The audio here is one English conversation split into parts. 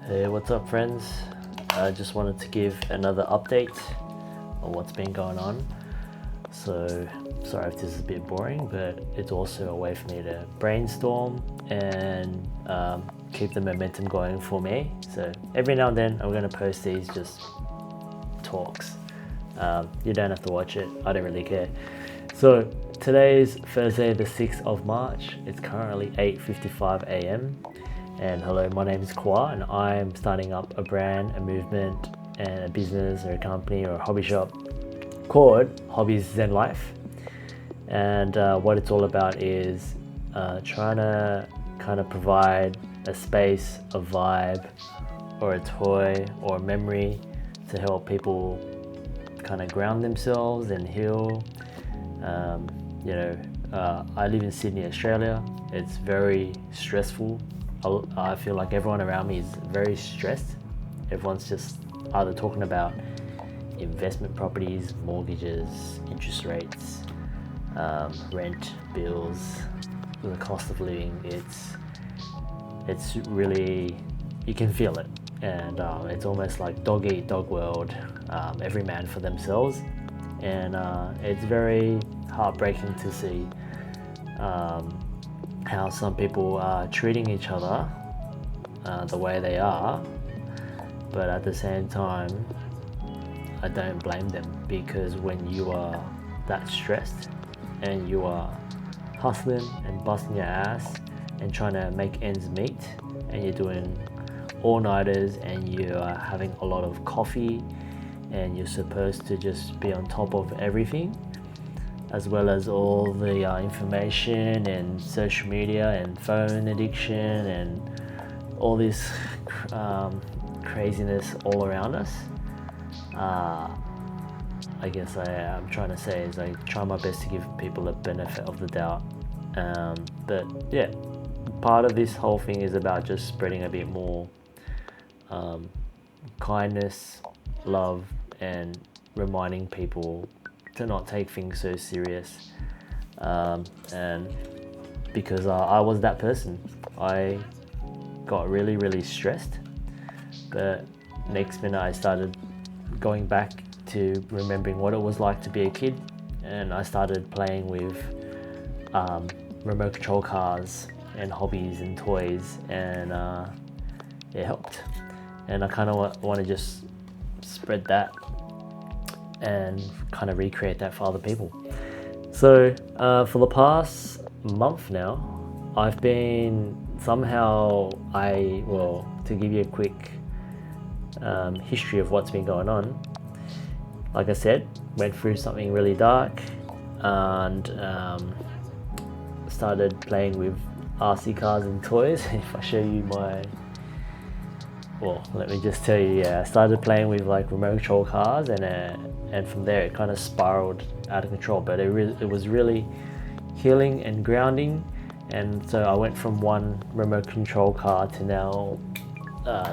Hey, what's up, friends? I just wanted to give another update on what's been going on. So, sorry if this is a bit boring, but it's also a way for me to brainstorm and keep the momentum going for me. So, every now and then, I'm going to post these just talks. You don't have to watch it, I don't really care. So, today is Thursday, the 6th of March. It's currently 8:55 a.m. And hello, my name is Kwa, and I'm starting up a brand, a movement, and a business or a company or a hobby shop called Hobby Zen Life. And what it's all about is trying to kind of provide a space, a vibe, or a toy or a memory to help people kind of ground themselves and heal. I live in Sydney, Australia. It's very stressful. I feel like everyone around me is very stressed. Everyone's just either talking about investment properties, mortgages, interest rates, rent, bills, the cost of living. It's really, you can feel it, and it's almost like dog eat dog world, every man for themselves, and it's very heartbreaking to see how some people are treating each other the way they are, but at the same time I don't blame them, because when you are that stressed and you are hustling and busting your ass and trying to make ends meet, and you're doing all-nighters and you are having a lot of coffee and you're supposed to just be on top of everything, as well as all the information and social media and phone addiction and all this craziness all around us. I guess I'm trying to say is I try my best to give people a benefit of the doubt. But yeah, part of this whole thing is about just spreading a bit more kindness, love, and reminding people to not take things so serious, and because I was that person. I got really stressed, but next minute I started going back to remembering what it was like to be a kid, and I started playing with remote control cars and hobbies and toys, and it helped. And I kind of want to just spread that and kind of recreate that for other people. So for the past month now, I've been to give you a quick history of what's been going on. Like I said, went through something really dark and started playing with RC cars and toys. If I show you let me just tell you, I started playing with like remote control cars, and from there it kind of spiraled out of control, but it was really healing and grounding. And so I went from one remote control car to now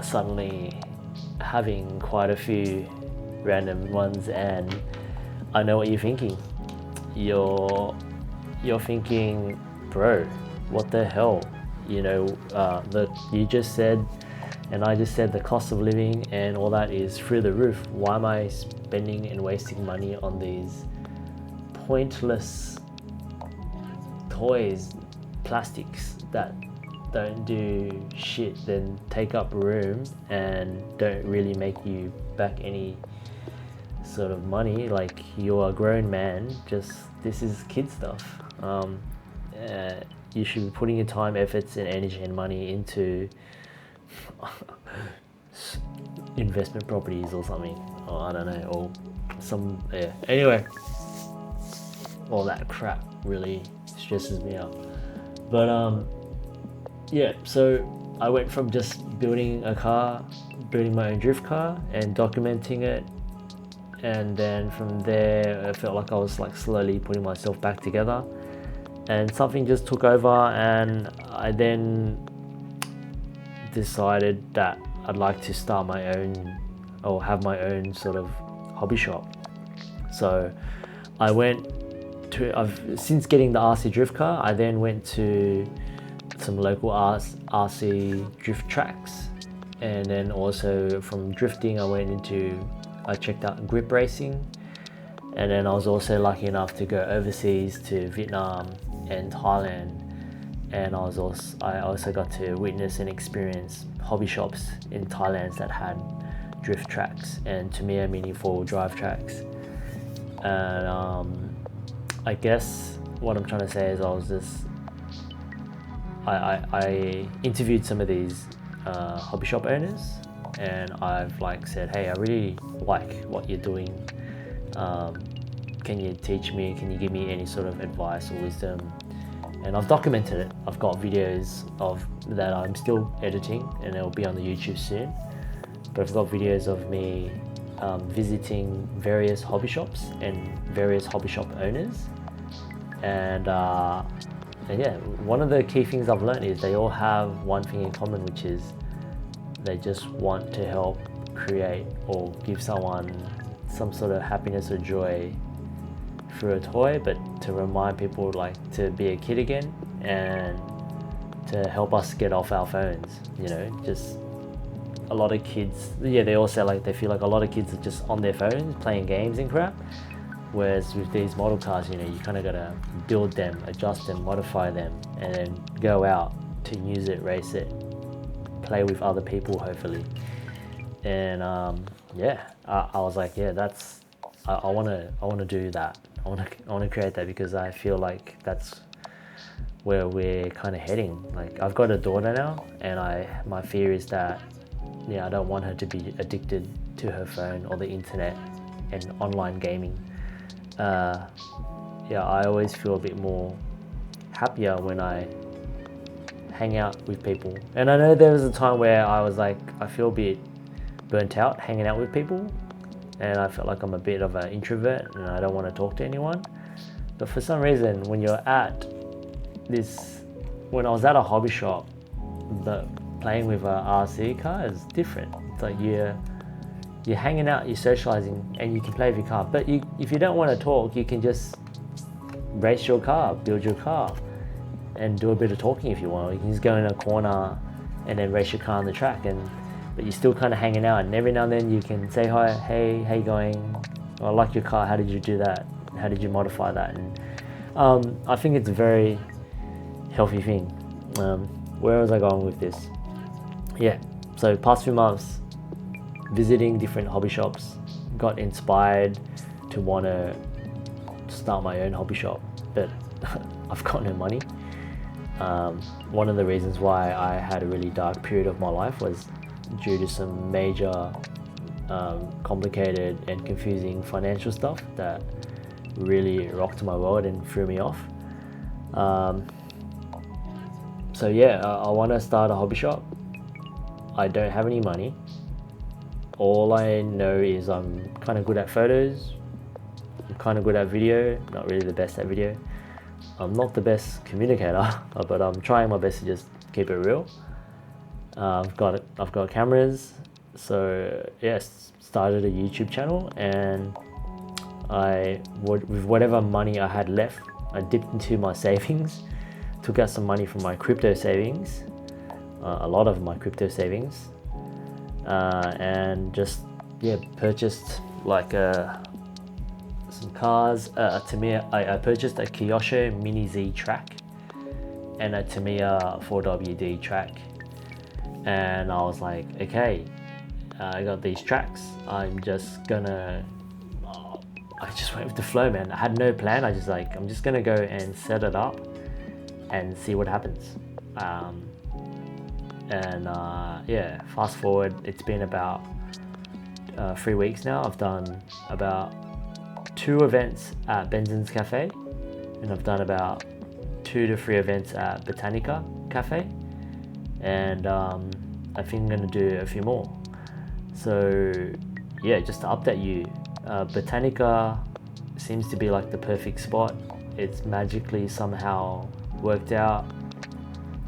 suddenly having quite a few random ones. And I know what you're thinking. You're thinking, bro, what the hell? You just said, and I just said, the cost of living and all that is through the roof. Why am I spending and wasting money on these pointless toys, plastics that don't do shit, then take up room and don't really make you back any sort of money? Like, you're a grown man, this is kid stuff. You should be putting your time, efforts, and energy and money into investment properties or something, or I don't know, or anyway, all that crap really stresses me out. But so I went from just building my own drift car and documenting it, and then from there I felt like I was like slowly putting myself back together, and something just took over, and I then decided that I'd like to start my own, or have my own sort of hobby shop. So I went since getting the RC drift car, I then went to some local RC drift tracks and then also from drifting I checked out grip racing, and then I was also lucky enough to go overseas to Vietnam and Thailand, and I also got to witness and experience hobby shops in Thailand that had drift tracks and Tamiya mini 4-wheel drive tracks. And I guess what I'm trying to say is I interviewed some of these hobby shop owners, and I've said, hey, I really like what you're doing. Can you teach me? Can you give me any sort of advice or wisdom? And I've documented it. I've got videos of that I'm still editing, and it'll be on the YouTube soon. But I've got videos of me visiting various hobby shops and various hobby shop owners. And yeah, one of the key things I've learned is they all have one thing in common, which is they just want to help create or give someone some sort of happiness or joy through a toy, but to remind people to be a kid again and to help us get off our phones. Just a lot of kids, they all say they feel like a lot of kids are just on their phones playing games and crap. Whereas with these model cars, you kind of gotta build them, adjust them, modify them, and then go out to use it, race it, play with other people, hopefully. And yeah, I was like, yeah, I want to do that. I want to create that, because I feel like that's where we're kind of heading. I've got a daughter now, and my fear is that I don't want her to be addicted to her phone or the internet and online gaming. I always feel a bit more happier when I hang out with people. And I know there was a time where I was I feel a bit burnt out hanging out with people, and I felt like I'm a bit of an introvert and I don't want to talk to anyone. But for some reason, when I was at a hobby shop, playing with an RC car is different. It's you're hanging out, you're socializing, and you can play with your car. But if you don't want to talk, you can just race your car, build your car, and do a bit of talking if you want. You can just go in a corner and then race your car on the track, but you're still kind of hanging out. And every now and then you can say hi, hey, how you going? I like your car. How did you do that? How did you modify that? And I think it's a very healthy thing. Where was I going with this? Yeah, so past few months, visiting different hobby shops, got inspired to want to start my own hobby shop, but I've got no money. One of the reasons why I had a really dark period of my life was due to some major complicated and confusing financial stuff that really rocked my world and threw me off. So yeah, I want to start a hobby shop. I don't have any money. All I know is I'm kind of good at photos, I'm kind of good at video, not really the best at video. I'm not the best communicator, but I'm trying my best to just keep it real. I've got cameras, so yes, started a YouTube channel, and with whatever money I had left, I dipped into my savings, took out some money from my crypto savings, a lot of my crypto savings, and just purchased some cars, Tamiya. I purchased a Kyosho Mini Z track and a Tamiya 4WD track, and I was like, okay, I got these tracks. I just went with the flow, man. I had no plan. I'm just gonna go and set it up and see what happens. Fast forward, it's been about 3 weeks now. I've done about 2 events at Benzin's cafe, and I've done about 2 to 3 events at Botanica cafe, and I think I'm going to do a few more. So yeah, just to update you, Botanica seems to be like the perfect spot. It's magically somehow worked out.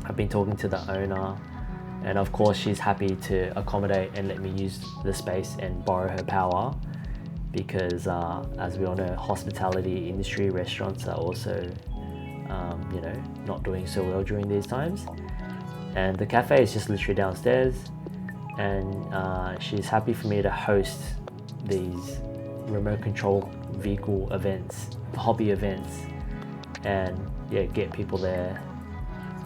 I've been talking to the owner, and of course she's happy to accommodate and let me use the space and borrow her power, because as we all know, hospitality industry, restaurants are also not doing so well during these times. And the cafe is just literally downstairs. and she's happy for me to host these remote control vehicle events, hobby events, and yeah, get people there.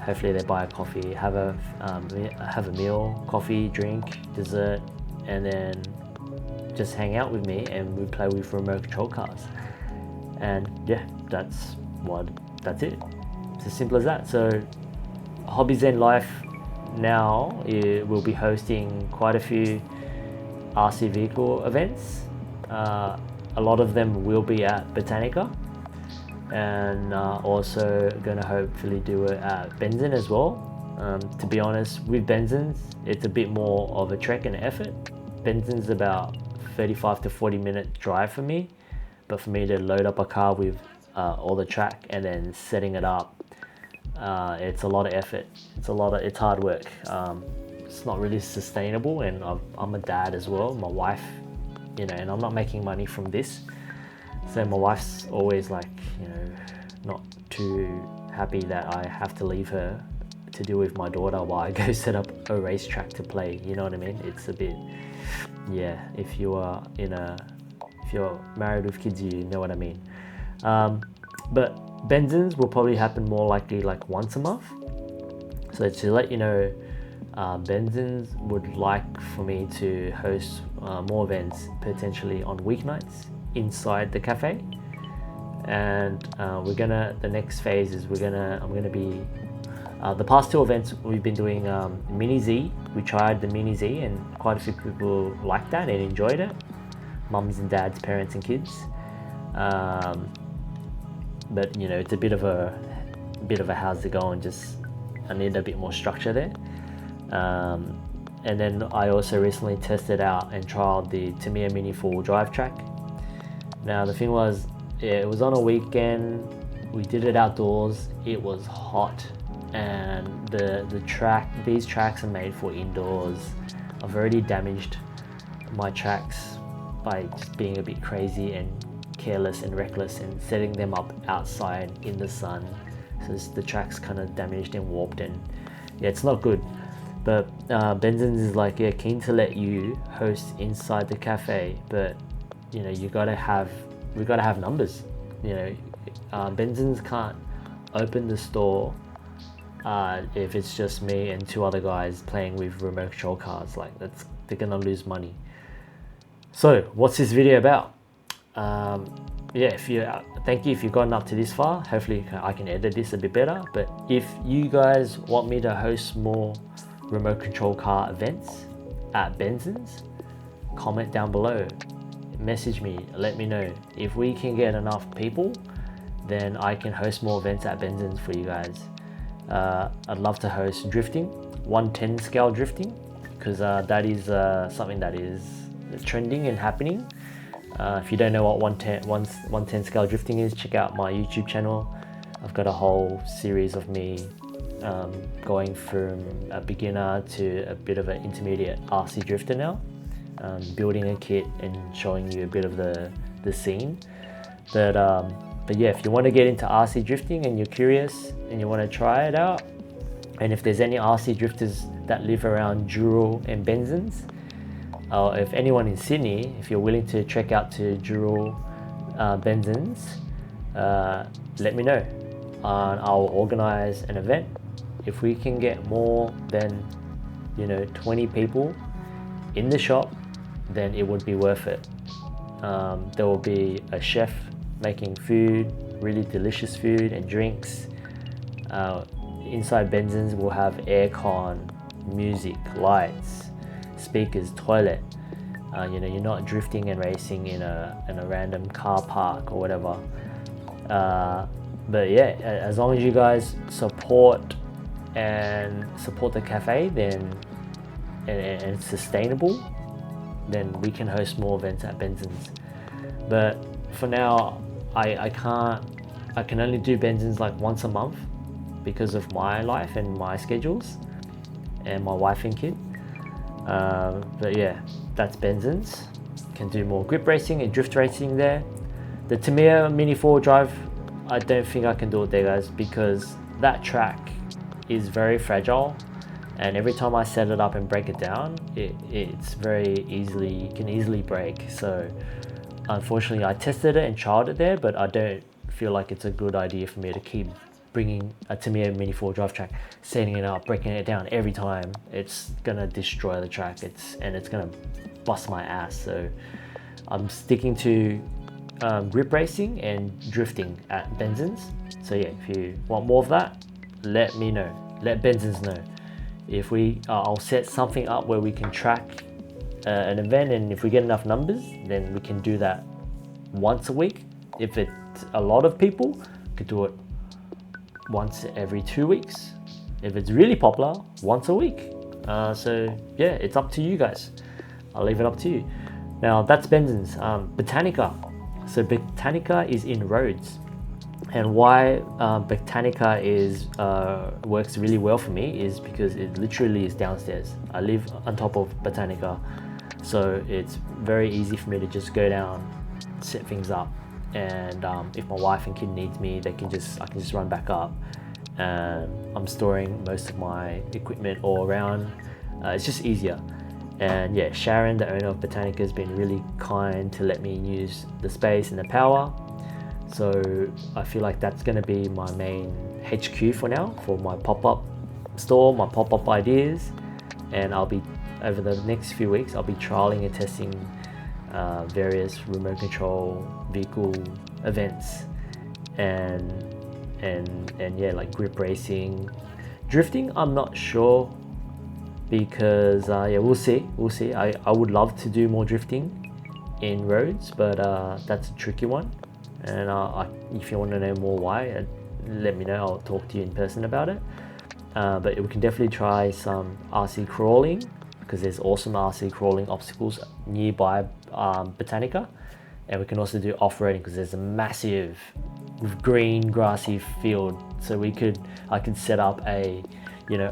Hopefully they buy a coffee, have a meal, coffee, drink, dessert, and then just hang out with me, and we play with remote control cars. And yeah, that's it. It's as simple as that. So Hobby Zen Life now will be hosting quite a few RC vehicle events. A lot of them will be at Botanica, and also going to hopefully do it at Benzin as well. To be honest, with Benzin, it's a bit more of a trek and effort. Benzin's about 35 to 40 minute drive for me, but for me to load up a car with all the track and then setting it up, it's a lot of effort. It's hard work. It's not really sustainable, and I'm a dad as well. My wife, and I'm not making money from this, so my wife's always like, not too happy that I have to leave her to deal with my daughter while I go set up a racetrack to play. You know what I mean? It's a bit, yeah. If you're married with kids, you know what I mean. But Benzins will probably happen more likely like once a month. So to let you know, Benzins would like for me to host more events, potentially on weeknights inside the cafe. And the next phase is I'm gonna be, the past two events we've been doing Mini Z. We tried the Mini Z, and quite a few people liked that and enjoyed it. Mums and dads, parents and kids. But it's a bit of a how's it going, just I need a bit more structure there. And then I also recently tested out and trialed the Tamiya Mini 4-wheel drive track. Now the thing was, it was on a weekend, we did it outdoors, it was hot, and these tracks are made for indoors. I've already damaged my tracks by just being a bit crazy and careless and reckless and setting them up outside in the sun. So the track's kind of damaged and warped, and yeah, it's not good. But Benzins is like, yeah, keen to let you host inside the cafe, but we gotta have numbers. Benzins can't open the store if it's just me and two other guys playing with remote control cars. Like, they're gonna lose money. So what's this video about? Yeah, thank you if you've gotten up to this far. Hopefully I can edit this a bit better. But if you guys want me to host more remote control car events at Benzin's, comment down below, message me, let me know. If we can get enough people, then I can host more events at Benzin's for you guys. I'd love to host drifting, 110 scale drifting, because that is something that is trending and happening. If you don't know what 110 scale drifting is, check out my YouTube channel. I've got a whole series of me going from a beginner to a bit of an intermediate RC drifter now, building a kit and showing you a bit of the scene. But yeah, if you want to get into RC drifting and you're curious and you want to try it out, and if there's any RC drifters that live around Dural and Benzins, if anyone in Sydney, if you're willing to trek out to Dural, Benzins, let me know. I'll organize an event. If we can get more than 20 people in the shop, then it would be worth it. There will be a chef making food, really delicious food and drinks. Inside Benzins we'll have aircon, music, lights, speakers, toilet. You're not drifting and racing in a random car park or whatever. But yeah, as long as you guys support the cafe, then and it's sustainable, then we can host more events at Benzins. But for now, I can only do Benzins like once a month because of my life and my schedules and my wife and kid. But yeah, that's Benzins. Can do more grip racing and drift racing there. The Tamiya Mini 4 drive, I don't think I can do it there, guys, because that track is very fragile and every time I set it up and break it down, it's very easily, can easily break. So unfortunately I tested it and trialed it there, but I don't feel like it's a good idea for me to keep bringing a Tamiya Mini 4 drive track, setting it up, breaking it down every time. It's gonna destroy the track, and it's gonna bust my ass. So I'm sticking to grip racing and drifting at Benzin's. So yeah, if you want more of that, let me know, let Benzin's know. If we I'll set something up where we can track an event, and if we get enough numbers, then we can do that once a week. If it's a lot of people, we could do it once every 2 weeks. If it's really popular, once a week. So yeah, it's up to you guys. I'll leave it up to you. Now that's Benzin's. Botanica. So Botanica is in Rhodes, and why Botanica works really well for me is because it literally is downstairs. I live on top of Botanica, so it's very easy for me to just go down, set things up, and if my wife and kid needs me, I can just run back up. And I'm storing most of my equipment all around. It's just easier. And yeah, Sharon, the owner of Botanica, has been really kind to let me use the space and the power. So I feel like that's going to be my main HQ for now, for my pop-up store, my pop-up ideas. And I'll be, over the next few weeks, I'll be trialing and testing various remote control vehicle events, and yeah, like grip racing. Drifting, I'm not sure, because yeah, we'll see. I would love to do more drifting in Rhodes, but that's a tricky one. And if you want to know more why, let me know. I'll talk to you in person about it. But we can definitely try some RC crawling, because there's awesome RC crawling obstacles nearby Botanica. And we can also do off-roading, because there's a massive green grassy field. So I could set up a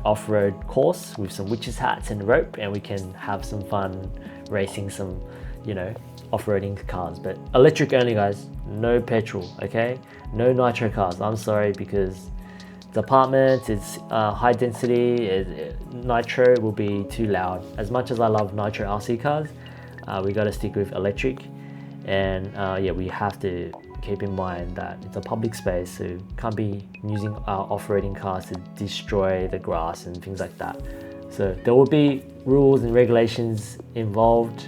off-road course with some witches hats and rope, and we can have some fun racing some off-roading cars, but electric only, guys. No petrol, okay? No nitro cars. I'm sorry, because the apartment is high density. Nitro will be too loud. As much as I love nitro RC cars, we got to stick with electric. And yeah, we have to keep in mind that it's a public space, so can't be using our off-roading cars to destroy the grass and things like that. So there will be rules and regulations involved.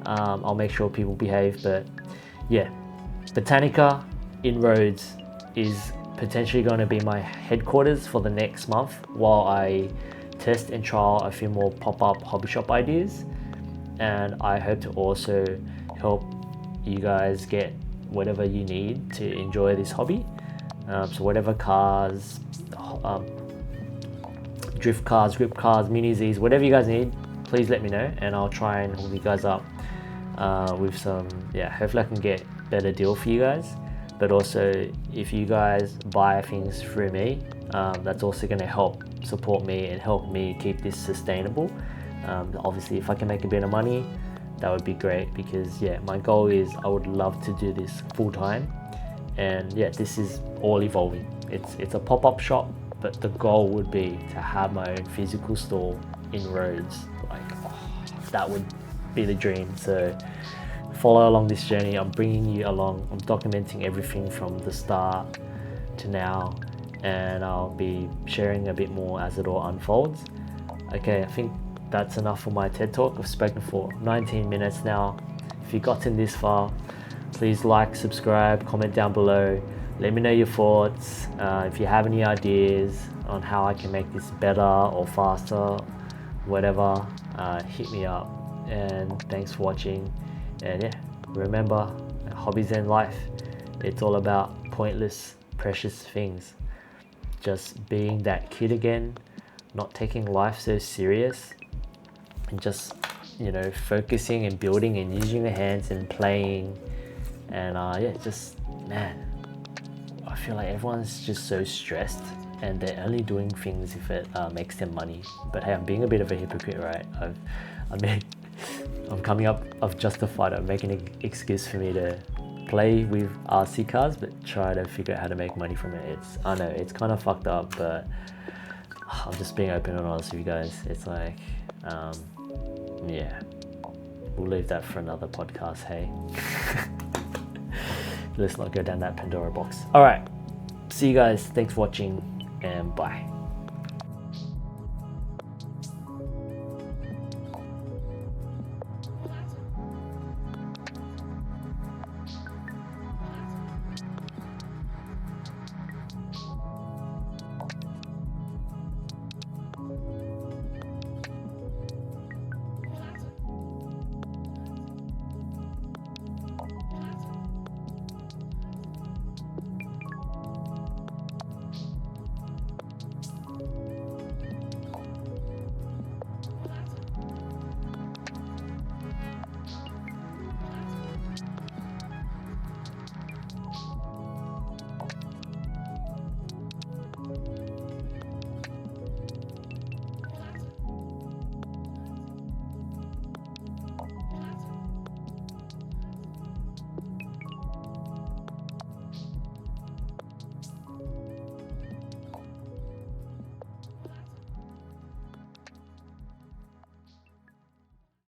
I'll make sure people behave, but yeah, Botanica in Rhodes is potentially going to be my headquarters for the next month, while I test and trial a few more pop-up hobby shop ideas. And I hope to also help you guys get whatever you need to enjoy this hobby. So whatever cars, drift cars, grip cars, mini Zs, whatever you guys need, please let me know, and I'll try and hook you guys up with some, yeah, hopefully I can get better deal for you guys. But also, if you guys buy things through me, that's also going to help support me and help me keep this sustainable. Obviously, if I can make a bit of money, that would be great, because yeah, my goal is I would love to do this full time. And yeah, this is all evolving. It's a pop-up shop, but the goal would be to have my own physical store in Rhodes. Like, that would be the dream. So follow along this journey. I'm bringing you along. I'm documenting everything from the start to now, and I'll be sharing a bit more as it all unfolds. Okay, I think that's enough for my TED Talk. I've spoken for 19 minutes now. If you've gotten this far, please like, subscribe, comment down below. Let me know your thoughts. If you have any ideas on how I can make this better or faster, whatever, hit me up. And thanks for watching. And yeah, remember, Hobby Zen Life, it's all about pointless, precious things. Just being that kid again, not taking life so serious, and just, focusing and building and using the hands and playing. And yeah, just, man, I feel like everyone's just so stressed, and they're only doing things if it makes them money. But hey, I'm being a bit of a hypocrite, right? I'm coming up, I've justified it, I'm making an excuse for me to play with RC cars, but try to figure out how to make money from it. I know it's kind of fucked up, but I'm just being open and honest with you guys. It's like, yeah, we'll leave that for another podcast, hey? Let's not go down that Pandora box. All right, see you guys. Thanks for watching, and bye.